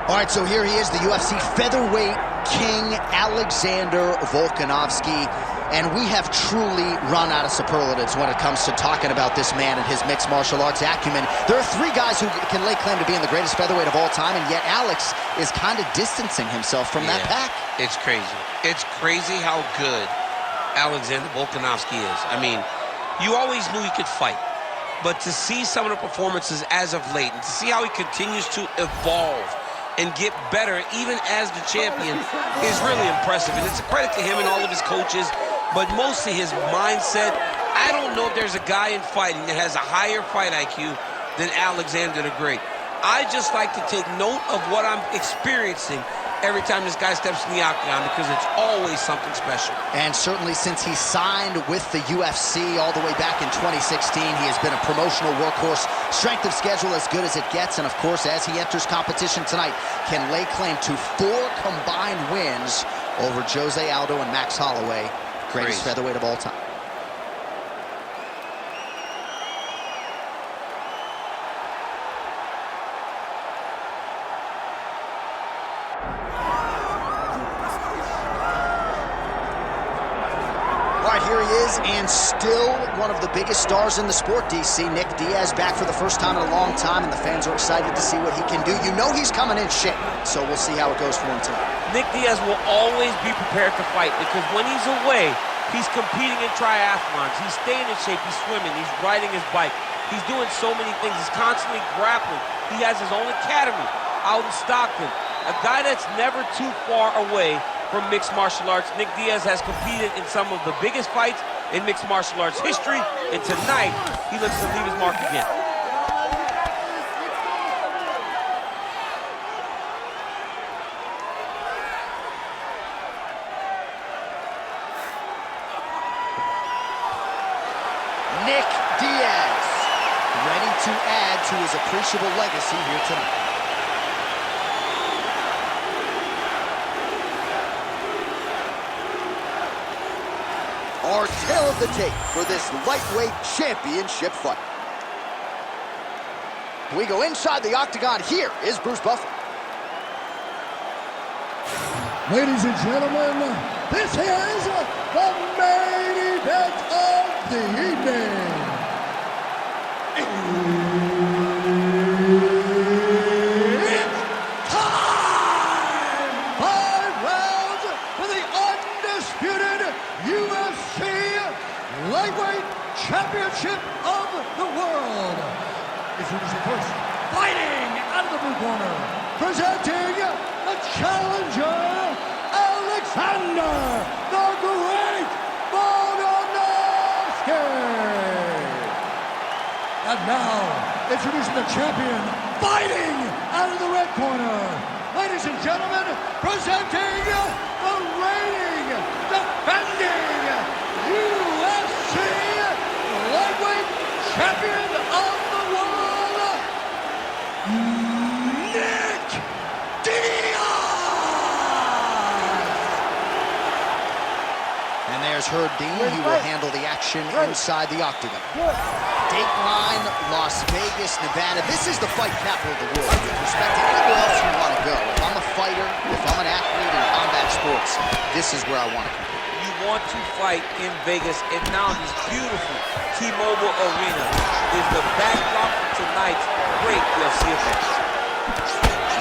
All right, so here he is, the UFC featherweight king, Alexander Volkanovski. And we have truly run out of superlatives when it comes to talking about this man and his mixed martial arts acumen. There are three guys who can lay claim to being the greatest featherweight of all time, and yet Alex is kind of distancing himself from that pack. It's crazy. It's crazy how good Alexander Volkanovski is. I mean, you always knew he could fight. But to see some of the performances as of late, and to see how he continues to evolve and get better even as the champion is really impressive. And it's a credit to him and all of his coaches, but mostly his mindset. I don't know if there's a guy in fighting that has a higher fight IQ than Alexander the Great. I just like to take note of what I'm experiencing every time this guy steps in the octagon, because it's always something special. And certainly since he signed with the UFC all the way back in 2016, he has been a promotional workhorse, strength of schedule as good as it gets, and of course, as he enters competition tonight, can lay claim to 4 combined wins over Jose Aldo and Max Holloway, greatest featherweight of all time. Here he is, and still one of the biggest stars in the sport, DC. Nick Diaz back for the first time in a long time, and the fans are excited to see what he can do. You know he's coming in shape, so we'll see how it goes for him tonight. Nick Diaz will always be prepared to fight, because when he's away, he's competing in triathlons. He's staying in shape, he's swimming, he's riding his bike. He's doing so many things. He's constantly grappling. He has his own academy out in Stockton. A guy that's never too far away from mixed martial arts. Nick Diaz has competed in some of the biggest fights in mixed martial arts history, and tonight he looks to leave his mark again. Nick Diaz, ready to add to his appreciable legacy here tonight. Our tale of the tape for this lightweight championship fight. We go inside the octagon. Here is Bruce Buffer. Ladies and gentlemen, this is the main event of the evening. It's time! 5 rounds for the undisputed UFC Lightweight Championship of the World. Introducing first, fighting out of the blue corner, presenting the challenger, Alexander the Great Volkanovski. And now, introducing the champion, fighting out of the red corner. Ladies and gentlemen, presenting the reigning, defending UFC Lightweight Champion of the World, Nick Diaz! And there's Herb Dean. He will handle the action inside the octagon. Dateline, Las Vegas, Nevada. This is the fight capital of the world. With respect to anywhere else you want to go. If I'm a fighter, if I'm an athlete in combat sports, this is where I want to compete. You want to fight in Vegas, and now this beautiful T-Mobile Arena is the backdrop for tonight's great UFC event.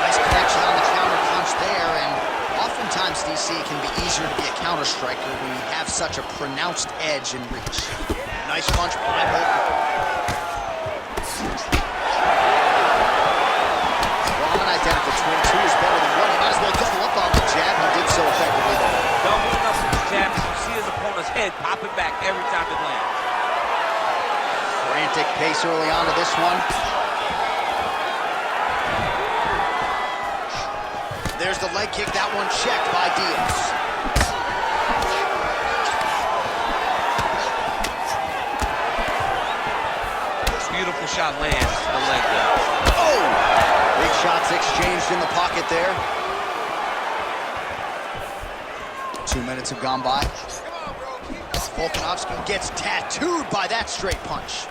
Nice connection on the counter punch there, and oftentimes, DC, it can be easier to be a counter striker when you have such a pronounced edge and reach. Nice punch by Volk. Well, an identical twin. 2 is better than 1. He might as well double up on the jab. He did so effectively there. Doubling up with the jab, you see his opponent's head popping back every time it lands. Frantic pace early on to this one. There's the leg kick. That one checked by Diaz. Beautiful shot lands the leg there. Oh! Big shots exchanged in the pocket there. 2 minutes have gone by. Volkanovski gets tattooed by that straight punch.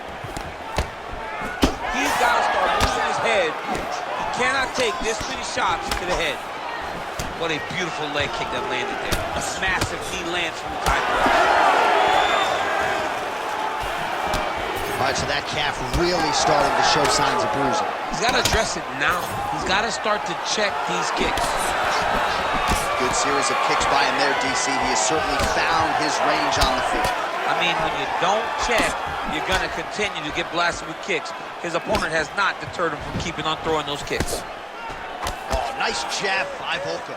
He's got to start moving his head. He cannot take this many shots to the head. What a beautiful leg kick that landed there. A massive knee lands from the title. All right, so that calf really starting to show signs of bruising. He's got to address it now. He's got to start to check these kicks. Good series of kicks by him there, DC. He has certainly found his range on the field. I mean, when you don't check, you're going to continue to get blasted with kicks. His opponent has not deterred him from keeping on throwing those kicks. Oh, nice jab by Volka.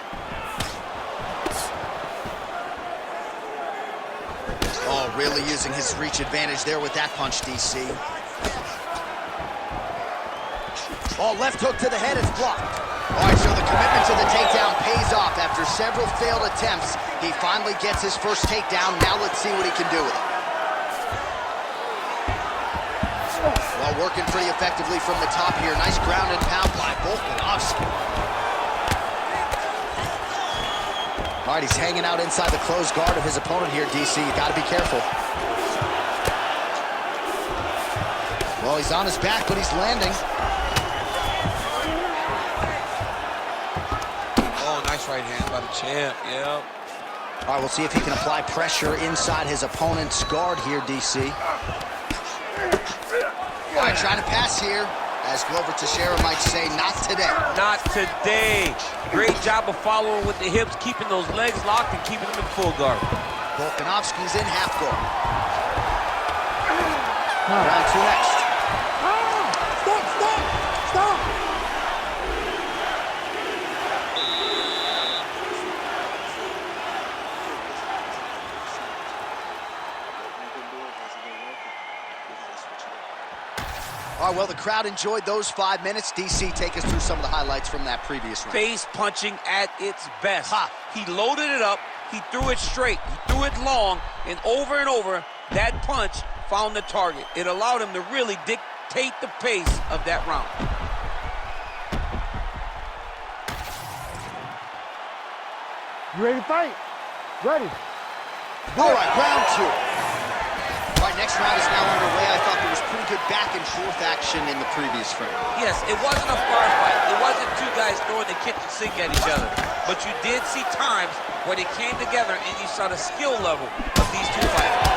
Oh, really using his reach advantage there with that punch, DC. Oh, left hook to the head, it's blocked. All right, so the commitment to the takedown pays off. After several failed attempts, he finally gets his first takedown. Now let's see what he can do with it. Well, working pretty effectively from the top here. Nice ground and pound by Volkanovski. All right, he's hanging out inside the closed guard of his opponent here, DC. You gotta be careful. Well, he's on his back, but he's landing. Oh, nice right hand by the champ, yeah. All right, we'll see if he can apply pressure inside his opponent's guard here, DC. All right, trying to pass here. As Glover Teixeira might say, not today. Not today. Great job of following with the hips, keeping those legs locked and keeping them in full guard. Volkanovski's in half guard. Round two next. Stop! All right, well, the crowd enjoyed those 5 minutes. DC, take us through some of the highlights from that previous round. Face punching at its best. Ha. He loaded it up, he threw it straight, he threw it long, and over, that punch found the target. It allowed him to really dictate the pace of that round. You ready to fight? Ready. All right, round two. All right, next round is now underway. I thought there was pretty good back and forth action in the previous round. Yes, it wasn't a firefight. It wasn't two guys throwing the kitchen sink at each other. But you did see times where they came together and you saw the skill level of these two fighters.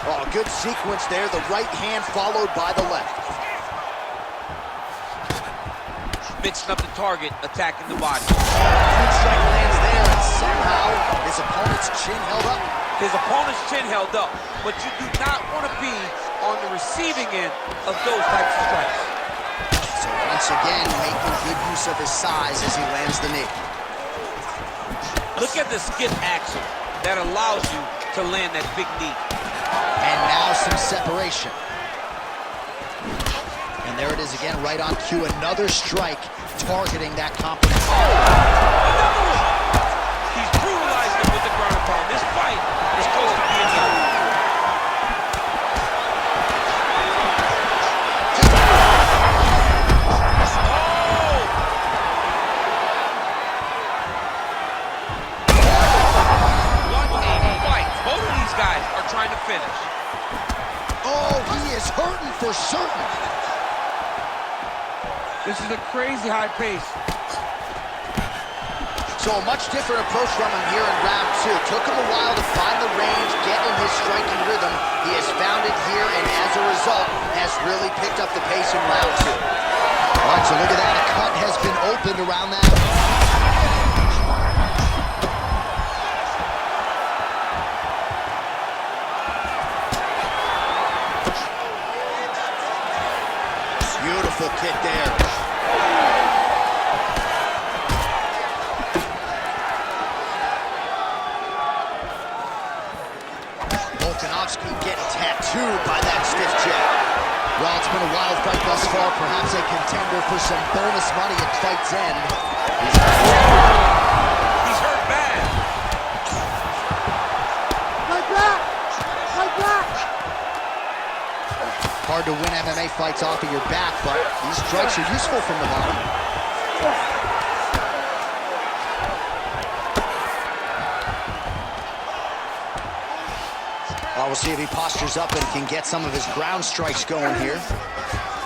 Oh, good sequence there. The right hand followed by the left. Mixing up the target, attacking the body. Good strike lands there, and somehow his opponent's chin held up. His opponent's chin held up, but you do not want to be on the receiving end of those types of strikes. So once again, making good use of his size as he lands the knee. Look at the skip action that allows you to land that big knee. And now some separation. And there it is again, right on cue. Another strike targeting that competent. Another one! He's brutalized him with the ground and pound. This fight is close to being done. Trying to finish. Oh, he is hurting for certain. This is a crazy high pace. So a much different approach from him here in round two. Took him a while to find the range, get in his striking rhythm. He has found it here, and as a result, has really picked up the pace in round two. All right, so look at that. A cut has been opened around that. Beautiful kick there. Volkanovski getting tattooed by that stiff jab. Well, it's been a wild fight thus far. Perhaps a contender for some bonus money at fight's end. He's hurt bad. Like that! Like that! Hard to win MMA fights off of your back, but these strikes are useful from the bottom. We'll see if he postures up and can get some of his ground strikes going here.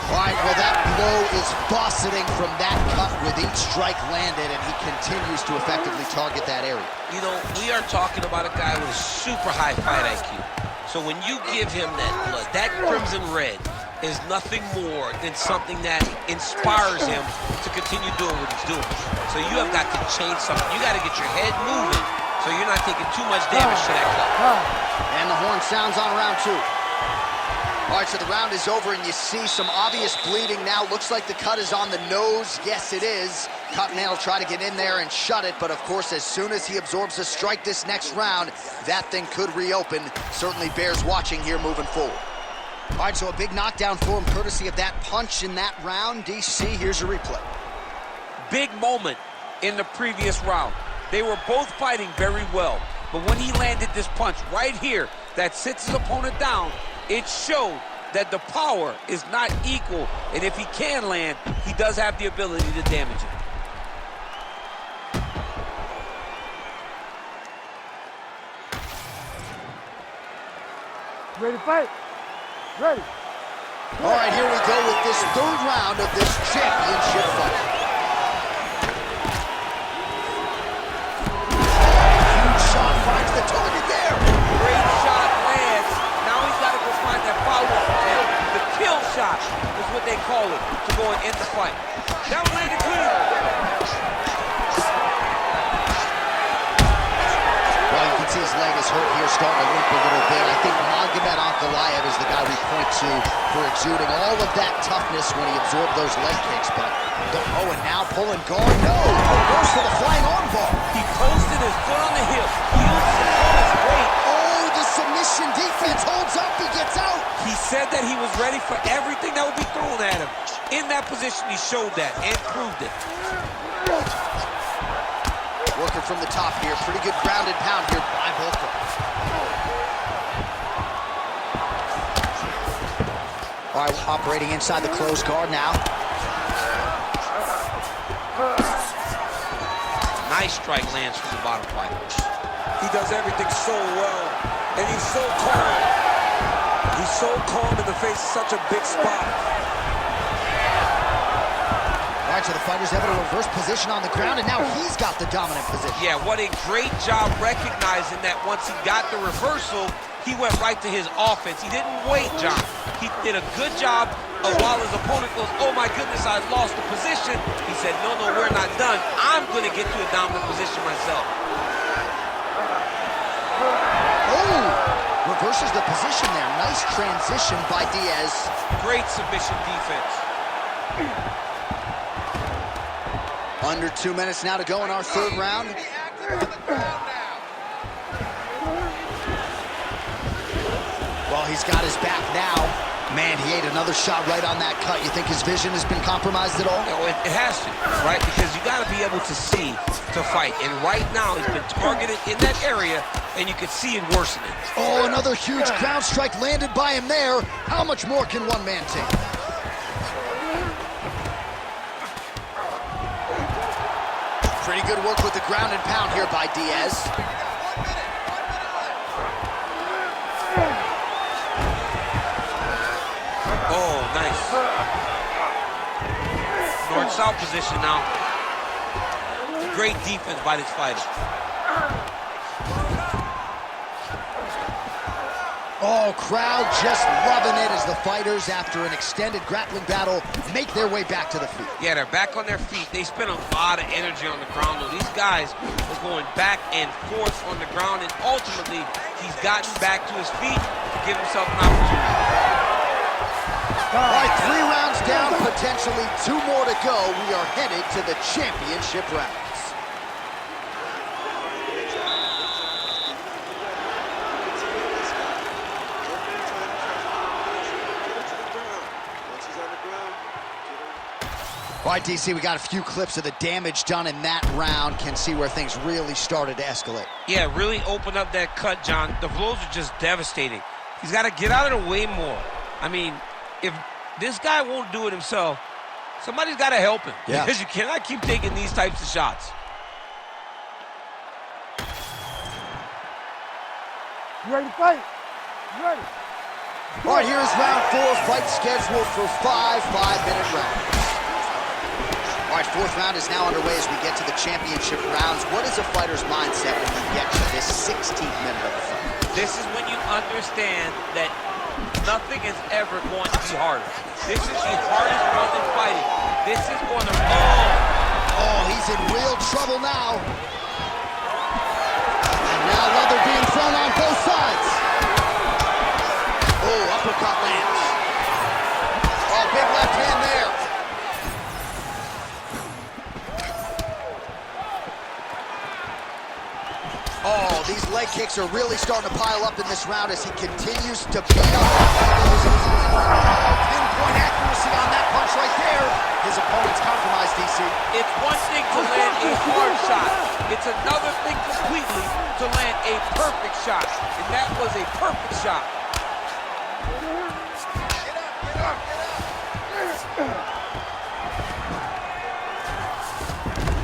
All right, well, that blow is fauceting from that cut with each strike landed, and he continues to effectively target that area. You know, we are talking about a guy with a super high fight IQ. So when you give him that blood, that crimson red is nothing more than something that inspires him to continue doing what he's doing. So you have got to change something. You got to get your head moving so you're not taking too much damage to that cut. And the horn sounds on round 2. All right, so the round is over, and you see some obvious bleeding now. Looks like the cut is on the nose. Yes, it is. Cottonham will try to get in there and shut it, but of course, as soon as he absorbs a strike this next round, that thing could reopen. Certainly bears watching here moving forward. All right, so a big knockdown for him, courtesy of that punch in that round. DC, here's your replay. Big moment in the previous round. They were both fighting very well, but when he landed this punch right here that sits his opponent down, it showed that the power is not equal, and if he can land, he does have the ability to damage it. Ready to fight? Ready. All right, here we go with this third round of this championship fight. Huge shot finds the target there. Great shot lands. Now he's got to go find that follow-up kill. The kill shot is what they call it to go and end the fight. That was landed clean. Well, you can see his leg is hurt here, starting to limp a little bit. I think Magomed Ankalaev is the guy we point to for exuding all of that toughness when he absorbed those leg kicks. But oh, and now pulling guard. No, goes for the flying armbar. He posted his foot on the hip. Heels his weight. Oh, the submission defense holds up. He gets out. He said that he was ready for everything that would be thrown at him. In that position, he showed that and proved it. Working from the top here. Pretty good ground and pound here by Volker. All right, operating inside the closed guard now. Nice strike lands from the bottom fighter. He does everything so well, and he's so calm. He's so calm in the face of such a big spot. All right, so the fighter's able to reverse position on the ground, and now he's got the dominant position. Yeah, what a great job recognizing that once he got the reversal, he went right to his offense. He didn't wait, John. He did a good job of while his opponent goes, oh my goodness, I lost the position. He said, no, we're not done. I'm going to get to a dominant position myself. Oh, reverses the position there. Nice transition by Diaz. Great submission defense. Under 2 minutes now to go in our third round. Well, he's got his back now. Man, he ate another shot right on that cut. You think his vision has been compromised at all? No, it has to, right? Because you got to be able to see to fight. And right now, he's been targeted in that area, and you can see it worsening. Oh, another huge ground strike landed by him there. How much more can one man take? Pretty good work with the ground and pound here by Diaz. Oh, nice. North-south position now. Great defense by this fighter. Oh, crowd just loving it as the fighters, after an extended grappling battle, make their way back to the feet. Yeah, they're back on their feet. They spent a lot of energy on the ground, though. These guys were going back and forth on the ground, and ultimately, he's gotten back to his feet to give himself an opportunity. All right, 3 rounds down, potentially 2 more to go. We are headed to the championship rounds. All right, DC, we got a few clips of the damage done in that round. Can see where things really started to escalate. Yeah, really opened up that cut, John. The blows are just devastating. He's got to get out of the way more. I mean, if this guy won't do it himself, somebody's got to help him. Yeah. Because you cannot keep taking these types of shots. You ready to fight? You ready? All right, here's round 4, fight scheduled for 5 5-minute rounds. All right, 4th round is now underway as we get to the championship rounds. What is a fighter's mindset when you get to this 16th minute of the fight? This is when you understand that nothing is ever going to be harder. This is the hardest round in fighting. This is going to... Oh, he's in real trouble now. And now leather being thrown on both sides. Oh, uppercut lands. Oh, big left hand there. Oh, these leg kicks are really starting to pile up in this round as he continues to beat up his opponent. Pinpoint accuracy on that punch right there. His opponent's compromised, DC. It's one thing to land a hard shot. It's another thing completely to land a perfect shot. And that was a perfect shot.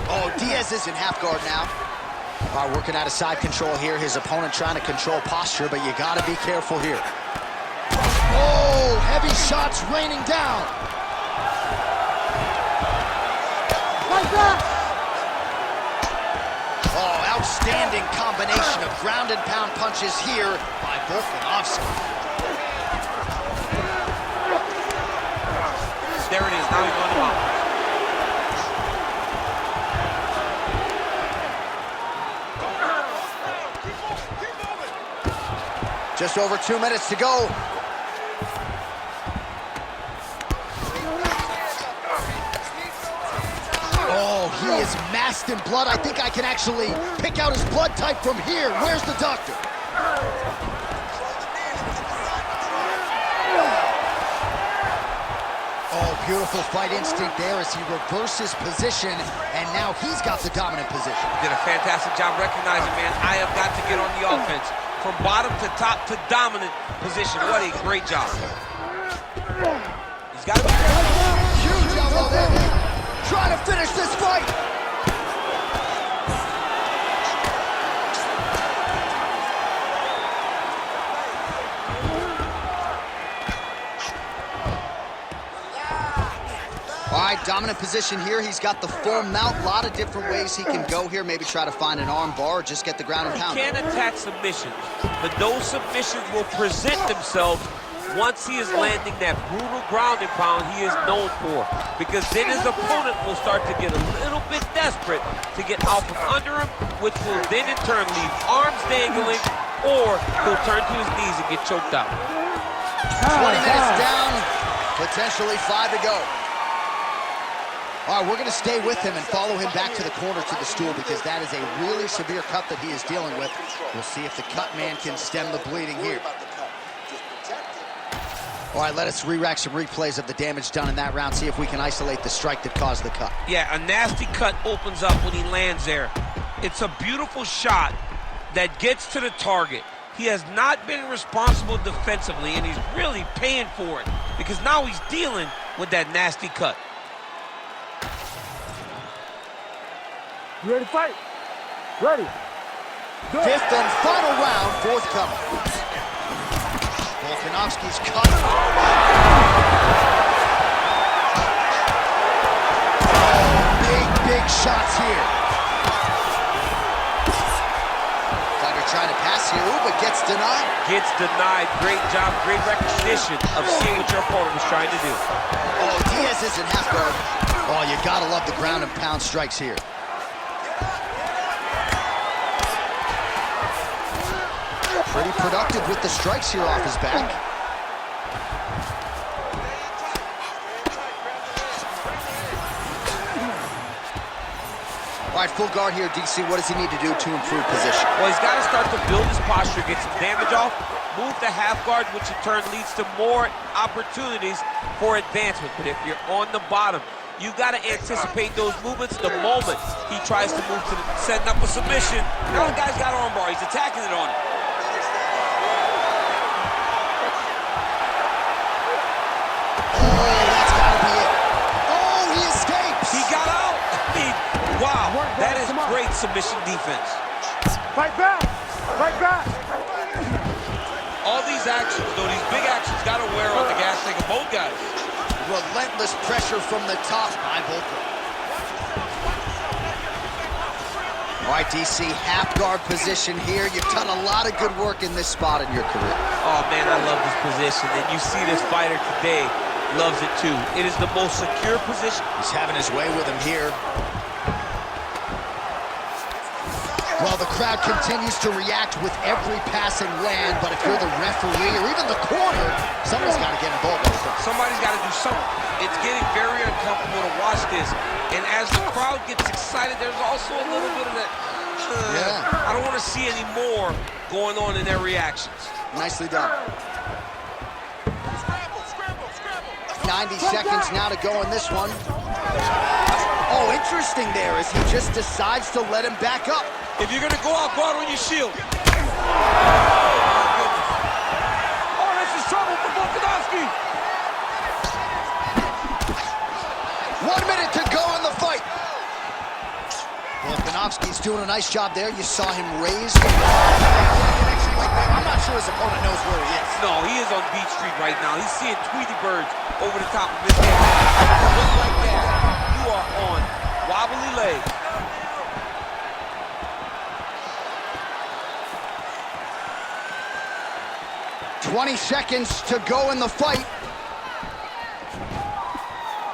Oh, Diaz is in half guard now. All right, working out of side control here. His opponent trying to control posture, but you got to be careful here. Oh, heavy shots raining down. Like that! Oh, outstanding combination of ground and pound punches here by Volkanovski. There it is. Now he's going to mount. Just over 2 minutes to go. Oh, he is masked in blood. I think I can actually pick out his blood type from here. Where's the doctor? Oh, beautiful fight instinct there as he reverses position, and now he's got the dominant position. Did a fantastic job recognizing, man, I have got to get on the offense. From bottom to top to dominant position. What a great job. He's got to be careful. Huge elbow there. Trying to finish this fight. All right, dominant position here. He's got the full mount. A lot of different ways he can go here. Maybe try to find an arm bar or just get the ground and pound. He can attack submissions, but those submissions will present themselves once he is landing that brutal ground and pound he is known for. Because then his opponent will start to get a little bit desperate to get out from under him, which will then in turn leave arms dangling, or he'll turn to his knees and get choked out. 20 minutes down, potentially 5 to go. All right, we're going to stay with him and follow him back to the corner to the stool because that is a really severe cut that he is dealing with. We'll see if the cut man can stem the bleeding here. All right, let us re-rack some replays of the damage done in that round, see if we can isolate the strike that caused the cut. Yeah, a nasty cut opens up when he lands there. It's a beautiful shot that gets to the target. He has not been responsible defensively, and he's really paying for it because now he's dealing with that nasty cut. You ready to fight? Ready. Go. 5th and final round, forthcoming. Volkanovski's cut. Oh, big shots here. Fighter trying to pass here, ooh, but gets denied. Gets denied. Great job, great recognition of seeing what your opponent was trying to do. Oh, Diaz is in half guard. Oh, you gotta love the ground and pound strikes here. Pretty productive with the strikes here off his back. All right, full guard here, DC. What does he need to do to improve position? Well, he's got to start to build his posture, get some damage off, move to half guard, which in turn leads to more opportunities for advancement. But if you're on the bottom, you got to anticipate those movements the moment he tries to move to setting up a submission. Now the guy's got armbar. He's attacking it on him. Wow, that is great submission defense. Fight back! Fight back! All these actions, though, these big actions got to wear on the gas tank of both guys. Relentless pressure from the top by Volka. All right, DC, half guard position here. You've done a lot of good work in this spot in your career. Oh, man, I love this position. And you see this fighter today loves it, too. It is the most secure position. He's having his way with him here. Well, the crowd continues to react with every passing land, but if you're the referee or even the corner, somebody's got to get involved. Somebody's got to do something. It's getting very uncomfortable to watch this. And as the crowd gets excited, there's also a little bit of that, I don't want to see any more going on in their reactions. Nicely done. 90 seconds now to go in this one. Oh, interesting there as he just decides to let him back up. If you're going to go out on your shield. Oh, this is trouble for Volkanovski. 1 minute to go in the fight. Volkanovski's doing a nice job there. You saw him raise the connection like that. I'm not sure his opponent knows where he is. No, he is on Beach Street right now. He's seeing Tweety birds over the top of his head. Just like that, you are on wobbly legs. $20 seconds to go in the fight.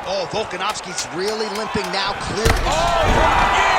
Oh, Volkanovski's really limping now. Clear. Oh, yeah!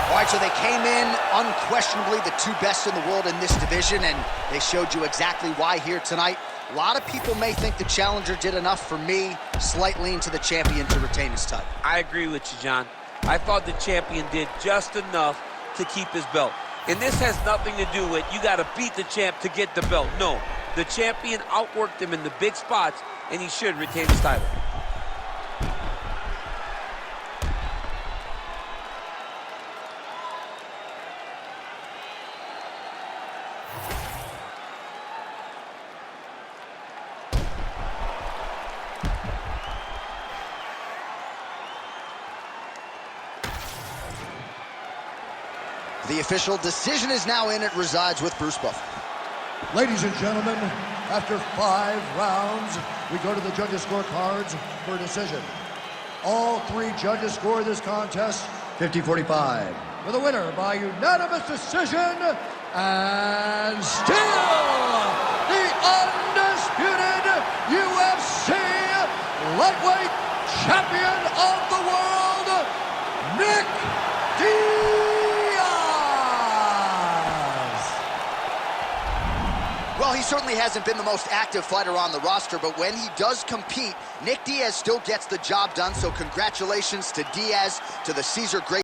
All right, so they came in unquestionably the two best in the world in this division, and they showed you exactly why here tonight. A lot of people may think the challenger did enough. For me, slight lean to the champion to retain his title. I agree with you, John. I thought the champion did just enough to keep his belt. And this has nothing to do with you got to beat the champ to get the belt. No, the champion outworked him in the big spots, and he should retain his title. The official decision is now in. It resides with Bruce Buffer. Ladies and gentlemen, after 5 rounds, we go to the judges' scorecards for a decision. All 3 judges score this contest 50-45. For the winner by unanimous decision, and still the undisputed UFC lightweight champion of the world, Nick Diaz. Well, he certainly hasn't been the most active fighter on the roster, but when he does compete, Nick Diaz still gets the job done, so congratulations to Diaz, to the Caesar Great.